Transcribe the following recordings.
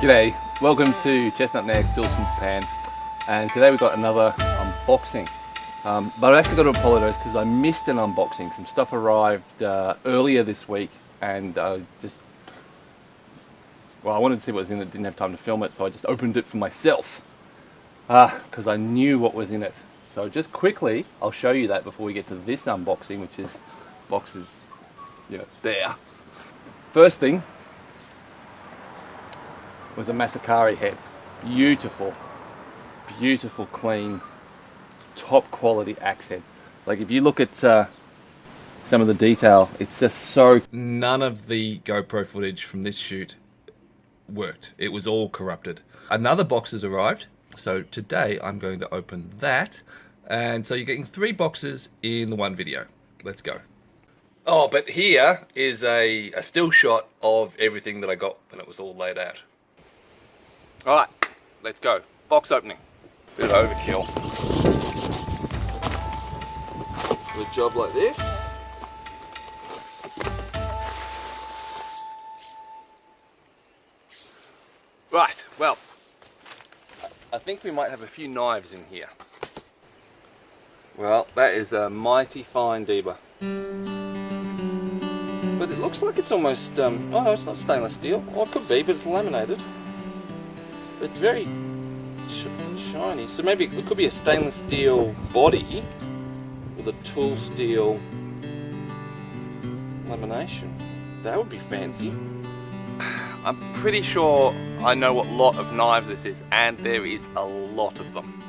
G'day, welcome to Chestnut Nags Tools from Japan, and today we've got another unboxing. But I've actually got to apologise because I missed an unboxing. Some stuff arrived earlier this week, and I wanted to see what was in it, didn't have time to film it, so I just opened it for myself because I knew what was in it. So just quickly, I'll show you that before we get to this unboxing, which is boxes, there. First thing was a Masakari head. Beautiful, beautiful, clean, top quality axe head. Like if you look at some of the detail, it's just so... None of the GoPro footage from this shoot worked. It was all corrupted. Another box has arrived, so today I'm going to open that. And so you're getting 3 boxes in the one video. Let's go. Oh, but here is a still shot of everything that I got when it was all laid out. Alright, let's go. Box opening. Bit of overkill. Do a job like this. Right, well, I think we might have a few knives in here. Well, that is a mighty fine Deba. But it looks like it's almost, oh no, it's not stainless steel. Oh, it could be, but it's laminated. It's very shiny, so maybe it could be a stainless steel body with a tool steel lamination. That would be fancy. I'm pretty sure I know what lot of knives this is, and there is a lot of them.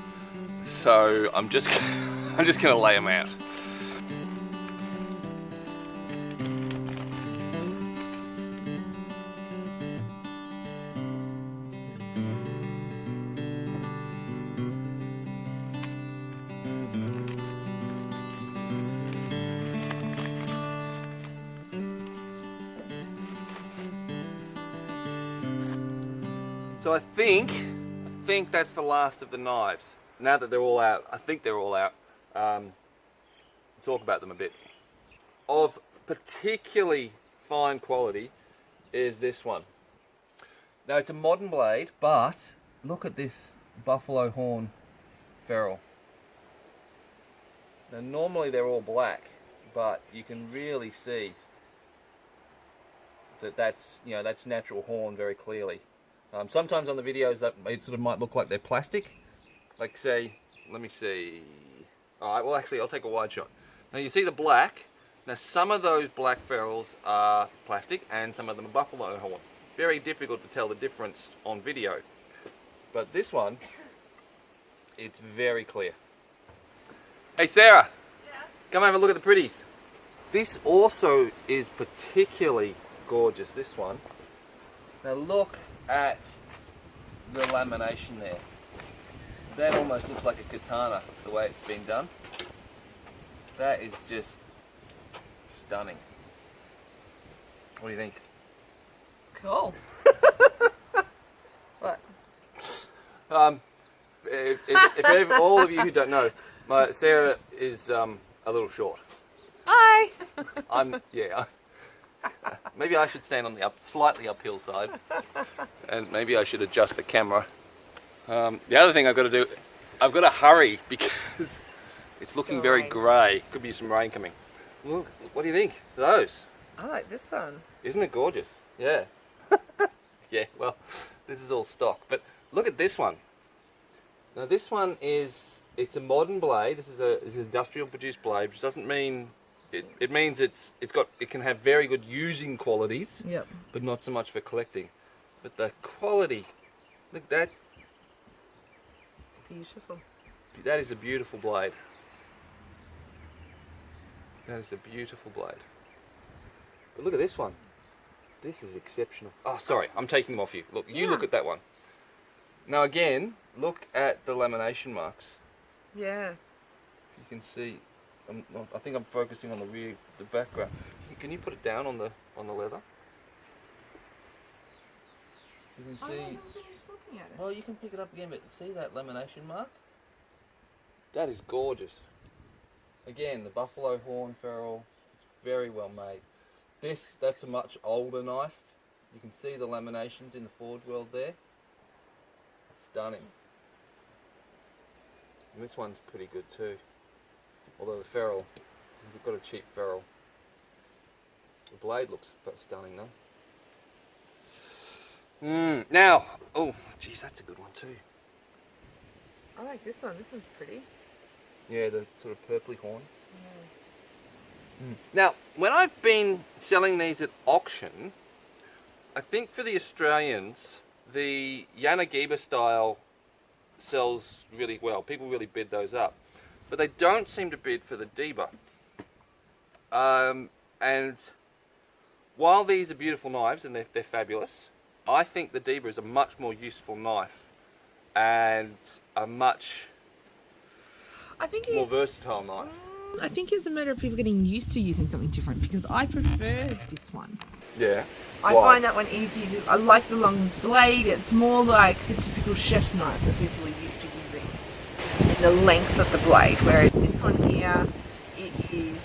So I'm just gonna lay them out. So I think that's the last of the knives. Now that they're all out, I think they're all out. Talk about them a bit. Of particularly fine quality is this one. Now it's a modern blade, but look at this buffalo horn ferrule. Now normally they're all black, but you can really see that that's natural horn very clearly. Sometimes on the videos that it sort of might look like they're plastic. Like say, let me see. Alright, well actually I'll take a wide shot. Now you see the black. Now some of those black ferrules are plastic and some of them are buffalo horn. Very difficult to tell the difference on video. But this one, it's very clear. Hey Sarah! Yeah? Come have a look at the pretties. This also is particularly gorgeous, this one. Now look at the lamination there. That almost looks like a katana, the way it's been done. That is just stunning. What do you think? Cool. What? If all of you who don't know, Sarah is a little short. Hi! Maybe I should stand on the slightly uphill side, and maybe I should adjust the camera. The other thing I've got to do, I've got to hurry because it's looking very grey. Could be some rain coming. Look, what do you think of those? I like this one. Isn't it gorgeous? Yeah. Yeah, well, this is all stock. But look at this one. Now this one it's a modern blade. This is an industrial produced blade, which doesn't mean... It means it can have very good using qualities, yep, but not so much for collecting. But the quality, look at that. It's beautiful. That is a beautiful blade. That is a beautiful blade. But look at this one. This is exceptional. Oh, sorry, I'm taking them off you. Look, you look at that one. Now again, look at the lamination marks. Yeah. You can see. I think I'm focusing on the background. Can you put it down on the leather? You can see. I'm just looking at it. Well, you can pick it up again, but see that lamination mark? That is gorgeous. Again, the buffalo horn ferrule. It's very well made. That's a much older knife. You can see the laminations in the forge weld there. Stunning. And this one's pretty good too. Although the ferrule, he's got a cheap ferrule. The blade looks stunning though. Now, oh, geez, that's a good one too. I like this one. This one's pretty. Yeah, the sort of purpley horn. Now, when I've been selling these at auction, I think for the Australians, the Yanagiba style sells really well. People really bid those up. But they don't seem to bid for the Deba. And while these are beautiful knives and they're fabulous, I think the Deba is a much more useful knife and a much more versatile knife. I think it's a matter of people getting used to using something different, because I prefer this one. Yeah. I find that one easy. I like the long blade. It's more like the typical chef's knives that people are used to using. The length of the blade, whereas this one here, it is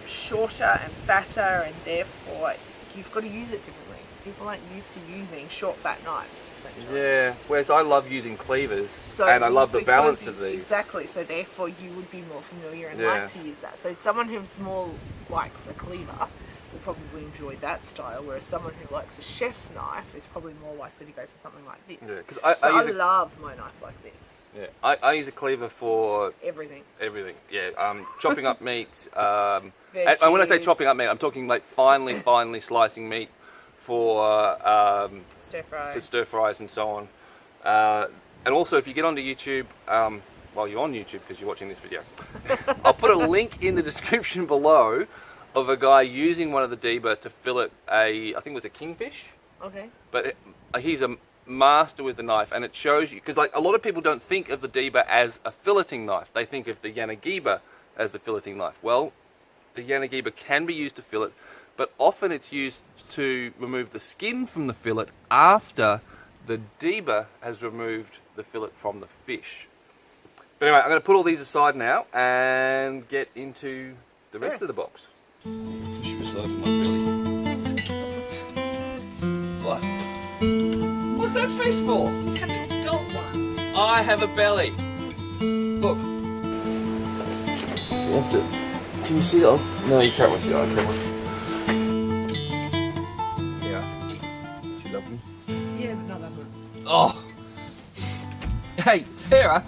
shorter and fatter, and therefore you've got to use it differently. People aren't used to using short, fat knives. Yeah, whereas I love using clevers, So and I love the because balance of these. Exactly, so therefore you would be more familiar and Yeah. like to use that. So someone who's more likes a cleaver will probably enjoy that style, whereas someone who likes a chef's knife is probably more likely to go for something like this. Yeah, because I love my knife like this. Yeah, I use a cleaver for Everything. everything. Yeah, chopping up meat. And when I say Veggies. chopping up meat, I'm talking like finely slicing meat for Stir fry. stir fries and so on. And also, if you get onto YouTube, well, you're on YouTube because you're watching this video. I'll put a link in the description below of a guy using one of the Deba to fillet I think it was a kingfish. Okay. But he's a master with the knife, and it shows you, because like a lot of people don't think of the Deba as a filleting knife. They think of the Yanagiba as the filleting knife. Well, the Yanagiba can be used to fillet, but often it's used to remove the skin from the fillet after the Deba has removed the fillet from the fish. But anyway, I'm going to put all these aside now and get into the rest of the box. What? What's that face for? You haven't got one. I have a belly. Look. So you have to. Can you see that? No, you can't see that. Sarah. She loved me. Yeah, but not that much. Oh. Hey, Sarah.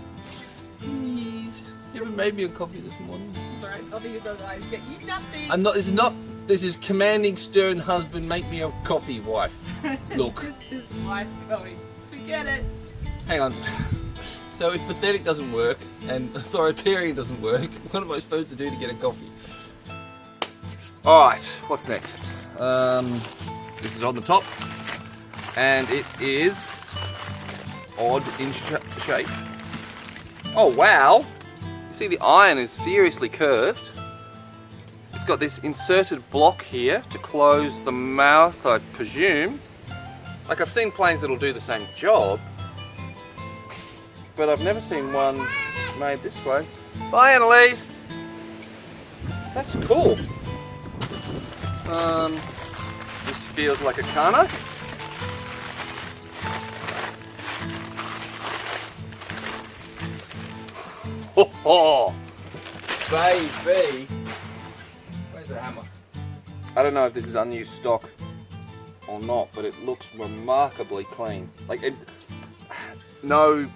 Please. You haven't made me a coffee this morning. Sorry, I'll be your dog eyes. Get you nothing. I'm not. This is not. This is commanding, stern husband. Make me a coffee, wife. Look. This is life going. Forget it. Hang on. So if pathetic doesn't work and authoritarian doesn't work, what am I supposed to do to get a coffee? Alright, what's next? This is on the top, and it is odd in shape. Oh wow! You see the iron is seriously curved. It's got this inserted block here to close the mouth, I presume. Like, I've seen planes that'll do the same job, but I've never seen one made this way. Bye, Annalise! That's cool. This feels like a Kanna. Oh, baby! Where's the hammer? I don't know if this is unused stock or not, but it looks remarkably clean. Like, no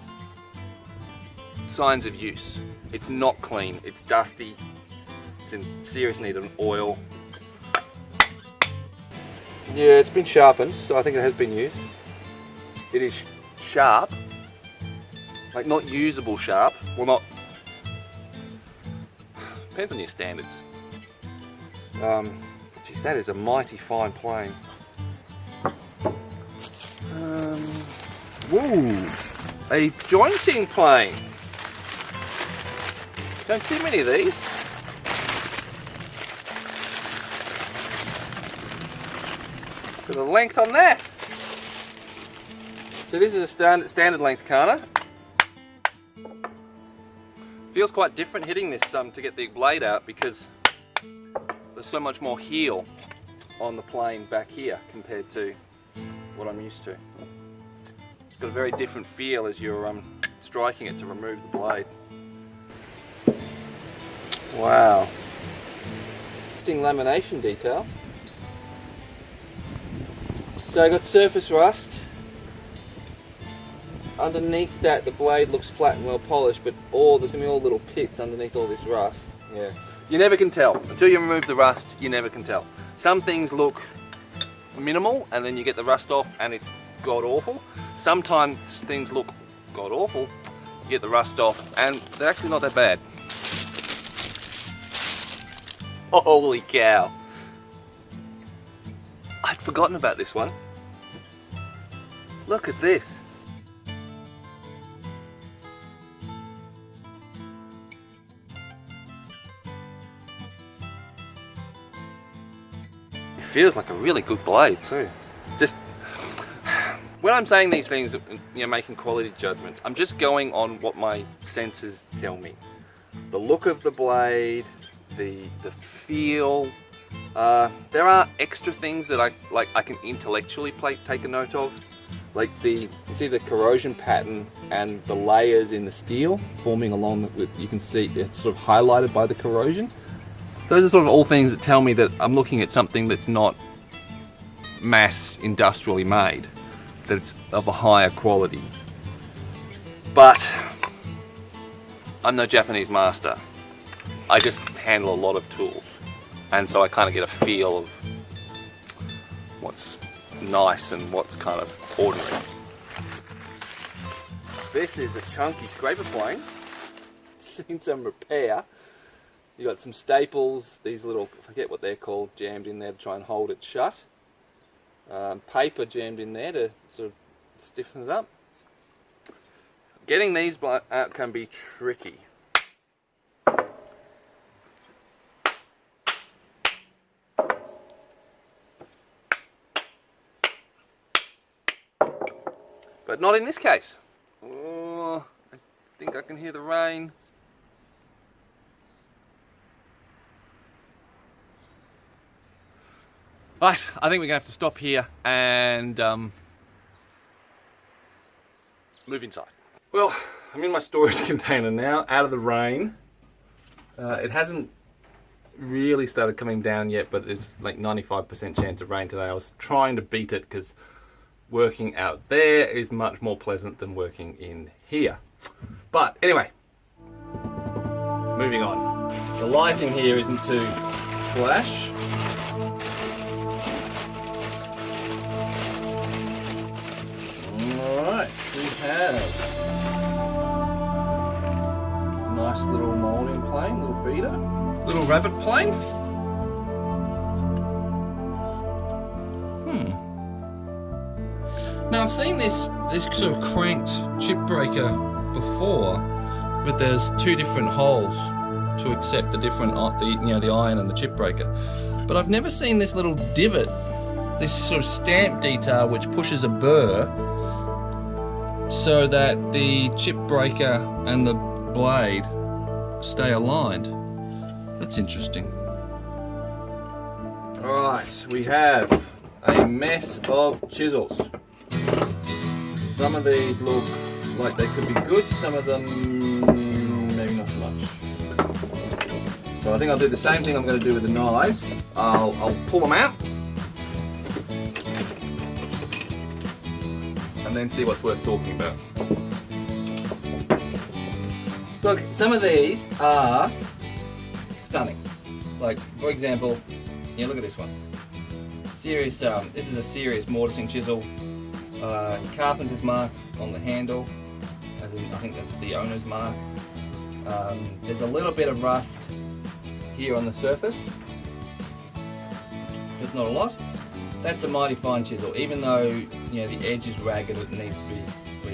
signs of use. It's not clean. It's dusty. It's in serious need of oil. Yeah, it's been sharpened, so I think it has been used. It is sharp. Like, not usable sharp. Well, not... Depends on your standards. Geez, that is a mighty fine plane. Woo! A jointing plane. Don't see many of these. Look at the length on that. So this is a standard length Kanna. Feels quite different hitting this to get the blade out because there's so much more heel on the plane back here compared to what I'm used to. It's got a very different feel as you're striking it to remove the blade. Wow. Interesting lamination detail. So I got surface rust. Underneath that the blade looks flat and well polished, but there's going to be all little pits underneath all this rust. Yeah. You never can tell. Until you remove the rust, you never can tell. Some things look minimal and then you get the rust off and it's god awful. Sometimes things look god awful, you get the rust off and they're actually not that bad. Holy cow. I'd forgotten about this one. Look at this. It feels like a really good blade too. Just when I'm saying these things, you know, making quality judgments, I'm just going on what my senses tell me. The look of the blade, the feel. There are extra things that I can intellectually take a note of, like you see the corrosion pattern and the layers in the steel forming along. You can see it's sort of highlighted by the corrosion. Those are sort of all things that tell me that I'm looking at something that's not mass industrially made, that it's of a higher quality. But I'm no Japanese master. I just handle a lot of tools, and so I kind of get a feel of what's nice and what's kind of ordinary. This is a chunky scraper plane. Seen some repair. You got some staples, these little, I forget what they're called, jammed in there to try and hold it shut. Paper jammed in there to sort of stiffen it up. Getting these out can be tricky. But not in this case. Oh, I think I can hear the rain. Right, I think we're going to have to stop here and move inside. Well, I'm in my storage container now, out of the rain. It hasn't really started coming down yet, but there's like 95% chance of rain today. I was trying to beat it because working out there is much more pleasant than working in here. But anyway, moving on. The lighting here isn't too flash. Alright, we have a nice little moulding plane, little beater, little rabbit plane. Now I've seen this sort of cranked chip breaker before, but there's two different holes to accept the different the iron and the chip breaker. But I've never seen this little divot, this sort of stamp detail which pushes a burr so that the chip breaker and the blade stay aligned. That's interesting. Alright, we have a mess of chisels. Some of these look like they could be good, some of them maybe not so much. So I think I'll do the same thing I'm going to do with the knives. I'll pull them out and then see what's worth talking about. Look, some of these are stunning. Like, for example, yeah, look at this one. Serious, this is a serious mortising chisel. Carpenter's mark on the handle, as in, I think that's the owner's mark. There's a little bit of rust here on the surface, just not a lot. That's a mighty fine chisel, even though the edge is ragged, it needs to be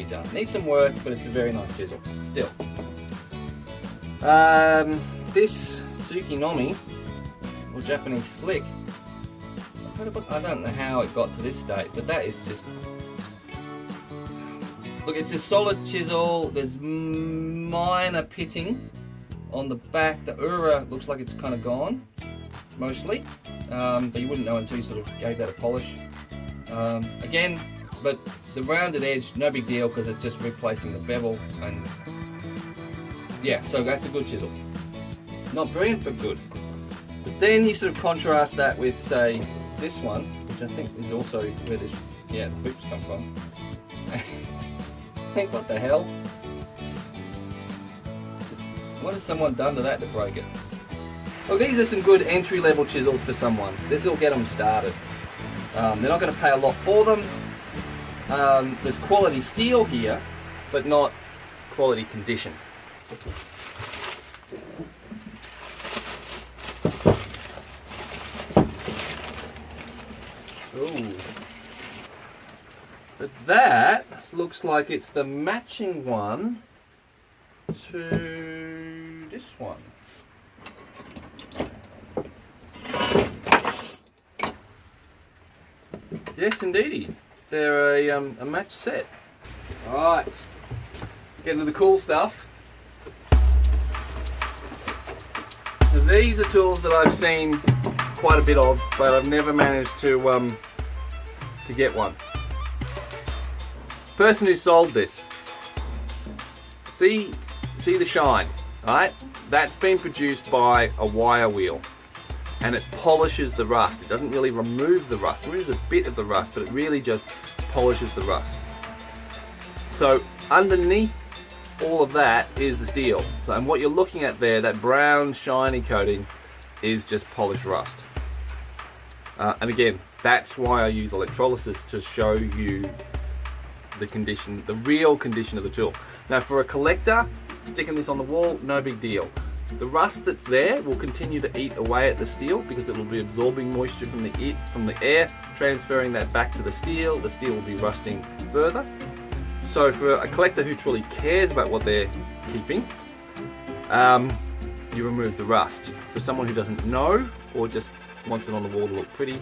redone. Needs some work, but it's a very nice chisel still. This Suki Nomi, or Japanese slick, I don't know how it got to this state, but that is just... Look, it's a solid chisel. There's minor pitting on the back. The ura looks like it's kind of gone, mostly. but you wouldn't know until you sort of gave that a polish. Again, but the rounded edge, no big deal because it's just replacing the bevel, and yeah, so that's a good chisel. Not brilliant, but good. But then you sort of contrast that with, say, this one, which I think is also where this, yeah, the hoops come from. Hey, what the hell? What has someone done to that to break it? Well, these are some good entry-level chisels for someone. This will get them started. They're not going to pay a lot for them. There's quality steel here, but not quality condition. Ooh. But that looks like it's the matching one to this one. Yes, indeedy. They're a match set. Alright, getting to the cool stuff. Now, these are tools that I've seen quite a bit of, but I've never managed to get one. Person who sold this, see the shine, right? That's been produced by a wire wheel, and it polishes the rust. It doesn't really remove the rust. It removes a bit of the rust, but it really just polishes the rust. So underneath all of that is the steel. So, and what you're looking at there, that brown shiny coating, is just polished rust. And again, that's why I use electrolysis, to show you the condition, the real condition of the tool. Now for a collector, sticking this on the wall, no big deal. The rust that's there will continue to eat away at the steel because it will be absorbing moisture from the air, transferring that back to the steel. The steel will be rusting further. So for a collector who truly cares about what they're keeping, you remove the rust. For someone who doesn't know or just wants it on the wall to look pretty,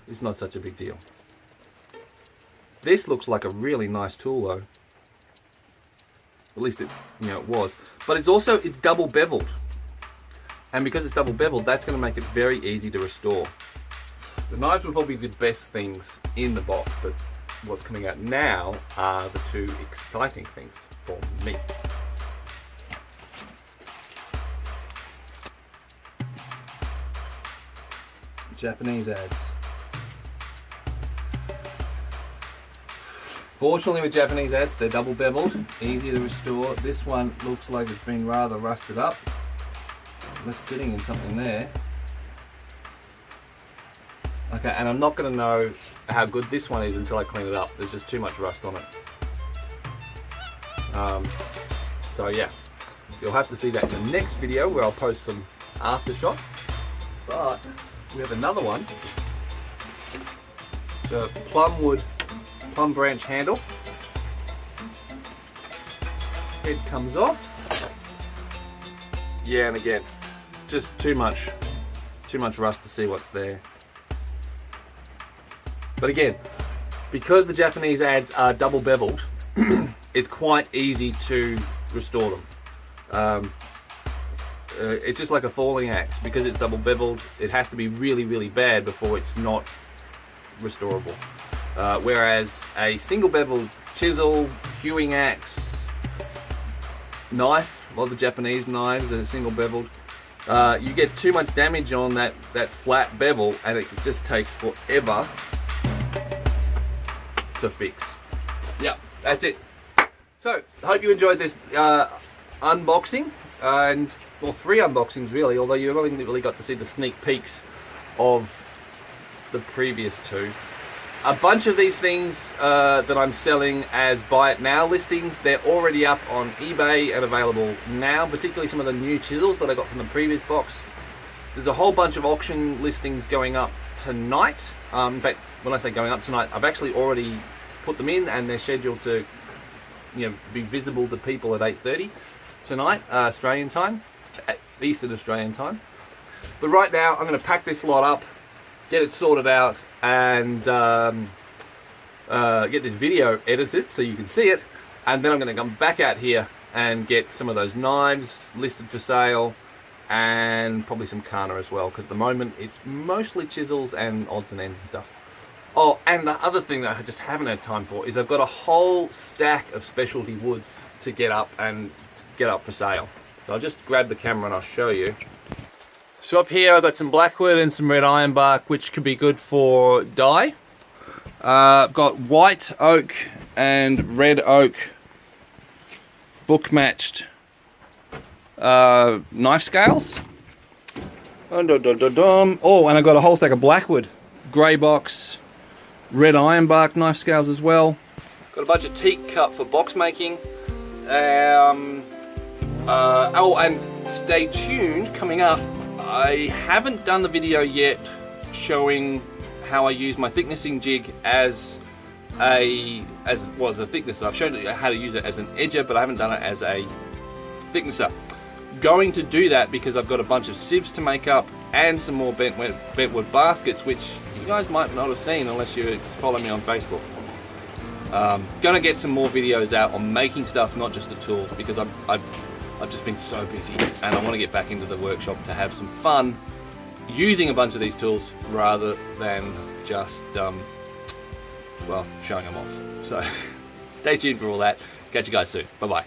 it's not such a big deal. This looks like a really nice tool though. At least it was. But it's double beveled. And because it's double beveled, that's going to make it very easy to restore. The knives were probably the best things in the box, but what's coming out now are the two exciting things for me. Japanese ads. Fortunately with Japanese ads, they're double beveled, easy to restore. This one looks like it's been rather rusted up. Left sitting in something there. Okay, and I'm not going to know how good this one is until I clean it up. There's just too much rust on it. So yeah, you'll have to see that in the next video where I'll post some after shots. But we have another one. It's a plum branch handle. Head comes off. Yeah, and again, it's just too much rust to see what's there. But again, because the Japanese ads are double beveled, it's quite easy to restore them. It's just like a falling axe. Because it's double beveled, it has to be really, really bad before it's not restorable. Whereas a single beveled chisel, hewing axe, knife, a lot of the Japanese knives are single beveled, you get too much damage on that flat bevel and it just takes forever to fix. Yeah, that's it. So, I hope you enjoyed this unboxing, and well, 3 unboxings really, although you only really got to see the sneak peeks of the previous 2. A bunch of these things that I'm selling as buy it now listings, they're already up on eBay and available now, particularly some of the new chisels that I got from the previous box. There's a whole bunch of auction listings going up tonight. In fact, when I say going up tonight, I've actually already put them in and they're scheduled to be visible to people at 8:30 tonight, Australian time, Eastern Australian time. But right now, I'm going to pack this lot up, get it sorted out, and get this video edited so you can see it, and then I'm going to come back out here and get some of those knives listed for sale, and probably some Kanna as well, because at the moment it's mostly chisels and odds and ends and stuff. Oh, and the other thing that I just haven't had time for is I've got a whole stack of specialty woods to get up for sale. So I'll just grab the camera and I'll show you. So up here I've got some blackwood and some red ironbark, which could be good for dye. I've got white oak and red oak book matched knife scales. Oh, and I've got a whole stack of blackwood, grey box, red ironbark knife scales as well. Got a bunch of teak cut for box making. Oh, and stay tuned, coming up, I haven't done the video yet showing how I use my thicknessing jig as a thicknesser. I've shown you how to use it as an edger, but I haven't done it as a thicknesser. Going to do that because I've got a bunch of sieves to make up and some more bentwood baskets, which you guys might not have seen unless you follow me on Facebook. Gonna get some more videos out on making stuff, not just the tools, because I've just been so busy and I want to get back into the workshop to have some fun using a bunch of these tools rather than just well, showing them off. So stay tuned for all that. Catch you guys soon. Bye bye.